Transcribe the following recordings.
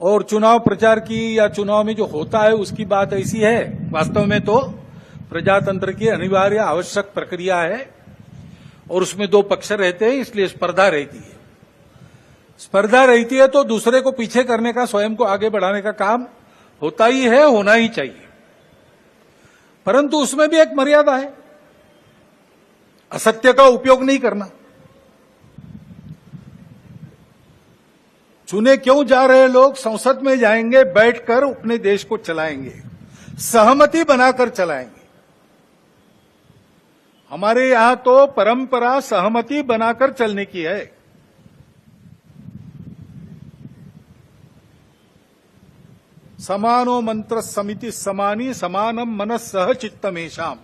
और चुनाव प्रचार की या चुनाव में जो होता है उसकी बात ऐसी है, वास्तव में तो प्रजातंत्र की अनिवार्य आवश्यक प्रक्रिया है और उसमें दो पक्ष रहते हैं, इसलिए स्पर्धा रहती है। स्पर्धा रहती है तो दूसरे को पीछे करने का, स्वयं को आगे बढ़ाने का काम होता ही है, होना ही चाहिए। परंतु उसमें भी एक मर्यादा है, असत्य का उपयोग नहीं करना। चुने क्यों जा रहे लोग संसद में जाएंगे, बैठकर अपने देश को चलाएंगे, सहमति बनाकर चलाएंगे। हमारे यहां तो परंपरा सहमति बनाकर चलने की है। समानो मंत्र समिति समानी समानम मनस सहचित्तमेषाम।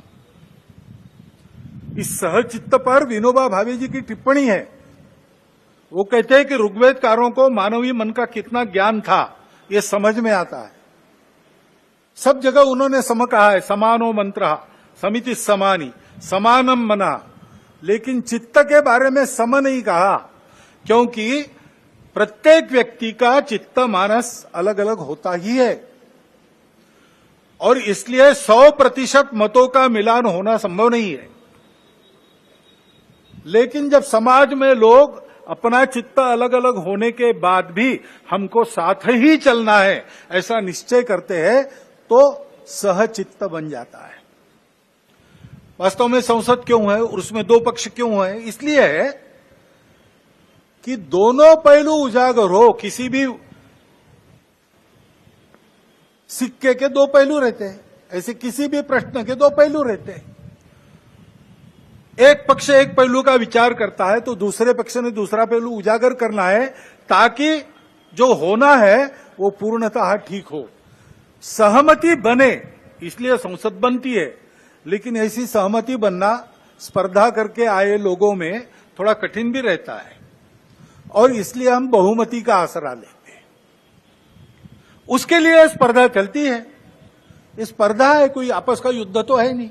इस सहचित्त पर विनोबा भावे जी की टिप्पणी है। वो कहते हैं कि ऋग्वेदकारों को मानवीय मन का कितना ज्ञान था ये समझ में आता है। सब जगह उन्होंने सम कहा है, समानो मंत्र समिति समानी समानम मना, लेकिन चित्त के बारे में सम नहीं कहा, क्योंकि प्रत्येक व्यक्ति का चित्त मानस अलग अलग होता ही है और इसलिए 100% मतों का मिलान होना संभव नहीं है। लेकिन जब समाज में लोग अपना चित्त अलग अलग होने के बाद भी हमको साथ ही चलना है ऐसा निश्चय करते हैं तो सहचित्त बन जाता है। वास्तव में संसद क्यों है और उसमें दो पक्ष क्यों है? इसलिए है कि दोनों पहलू उजागर हो। किसी भी सिक्के के दो पहलू रहते हैं, ऐसे किसी भी प्रश्न के दो पहलू रहते हैं। एक पक्ष एक पहलू का विचार करता है तो दूसरे पक्ष ने दूसरा पहलू उजागर करना है ताकि जो होना है वो पूर्णतः ठीक हो, सहमति बने। इसलिए संसद बनती है, लेकिन ऐसी सहमति बनना स्पर्धा करके आए लोगों में थोड़ा कठिन भी रहता है और इसलिए हम बहुमति का आसरा लेते हैं। उसके लिए स्पर्धा चलती है। ये स्पर्धा है, कोई आपस का युद्ध तो है नहीं।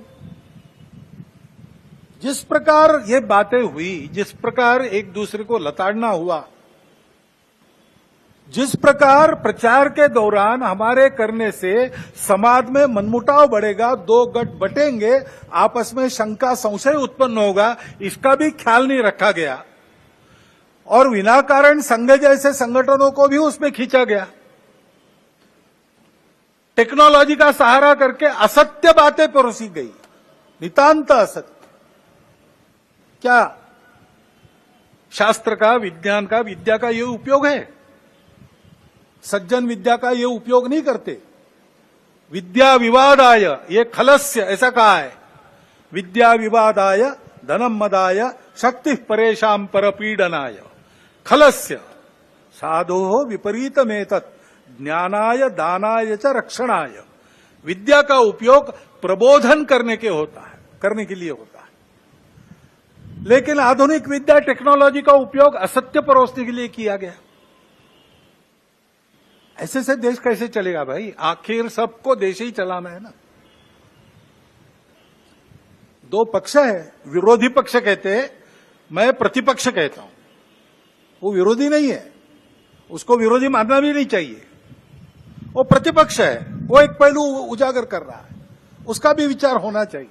जिस प्रकार ये बातें हुई, जिस प्रकार एक दूसरे को लताड़ना हुआ, जिस प्रकार प्रचार के दौरान हमारे करने से समाज में मनमुटाव बढ़ेगा, दो गठ बटेंगे, आपस में शंका संशय उत्पन्न होगा, इसका भी ख्याल नहीं रखा गया और विनाकारण संघ जैसे संगठनों को भी उसमें खींचा गया। टेक्नोलॉजी का सहारा करके असत्य बातें परोसी गई, नितांत असत्य। क्या शास्त्र का, विज्ञान का, विद्या का ये उपयोग है? सज्जन विद्या का ये उपयोग नहीं करते। विद्या विवादाय ये खलस्य, ऐसा कहा है। विद्या विवादाय धनम मदाय शक्ति परेशान परपीडनाय खलस्य साधो विपरीतमेतत् ज्ञानाय दानाय च रक्षणाय। विद्या का उपयोग प्रबोधन करने के लिए होता है, लेकिन आधुनिक विद्या टेक्नोलॉजी का उपयोग असत्य परोसने के लिए किया गया। ऐसे से देश कैसे चलेगा भाई? आखिर सबको देश ही चलाना है ना। दो पक्ष है, विरोधी पक्ष कहते हैं, मैं प्रतिपक्ष कहता हूं। वो विरोधी नहीं है, उसको विरोधी मानना भी नहीं चाहिए। वो प्रतिपक्ष है, वो एक पहलू उजागर कर रहा है, उसका भी विचार होना चाहिए।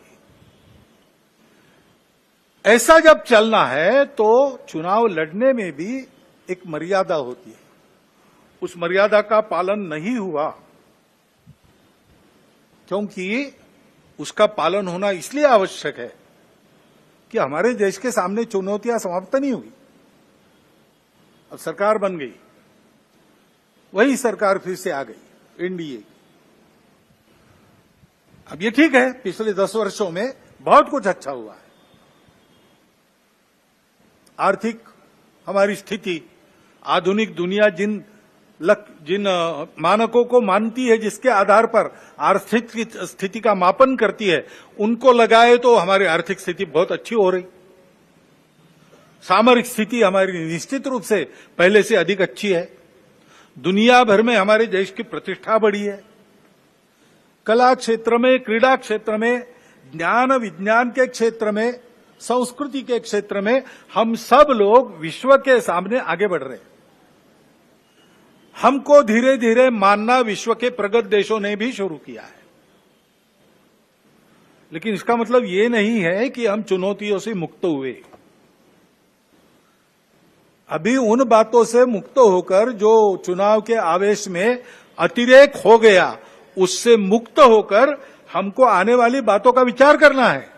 ऐसा जब चलना है तो चुनाव लड़ने में भी एक मर्यादा होती है। उस मर्यादा का पालन नहीं हुआ, क्योंकि उसका पालन होना इसलिए आवश्यक है कि हमारे देश के सामने चुनौतियां समाप्त नहीं हुई। अब सरकार बन गई, वही सरकार फिर से आ गई, एनडीए। अब ये ठीक है, पिछले 10 वर्षों में बहुत कुछ अच्छा हुआ है। आर्थिक हमारी स्थिति, आधुनिक दुनिया जिन मानकों को मानती है, जिसके आधार पर आर्थिक स्थिति का मापन करती है, उनको लगाए तो हमारी आर्थिक स्थिति बहुत अच्छी हो रही। सामरिक स्थिति हमारी निश्चित रूप से पहले से अधिक अच्छी है। दुनिया भर में हमारे देश की प्रतिष्ठा बढ़ी है। कला क्षेत्र में, क्रीड़ा क्षेत्र में, ज्ञान विज्ञान के क्षेत्र में, संस्कृति के क्षेत्र में हम सब लोग विश्व के सामने आगे बढ़ रहे हैं। हमको धीरे धीरे मानना विश्व के प्रगत देशों ने भी शुरू किया है। लेकिन इसका मतलब ये नहीं है कि हम चुनौतियों से मुक्त हुए। अभी उन बातों से मुक्त होकर जो चुनाव के आवेश में अतिरेक हो गया, उससे मुक्त होकर हमको आने वाली बातों का विचार करना है।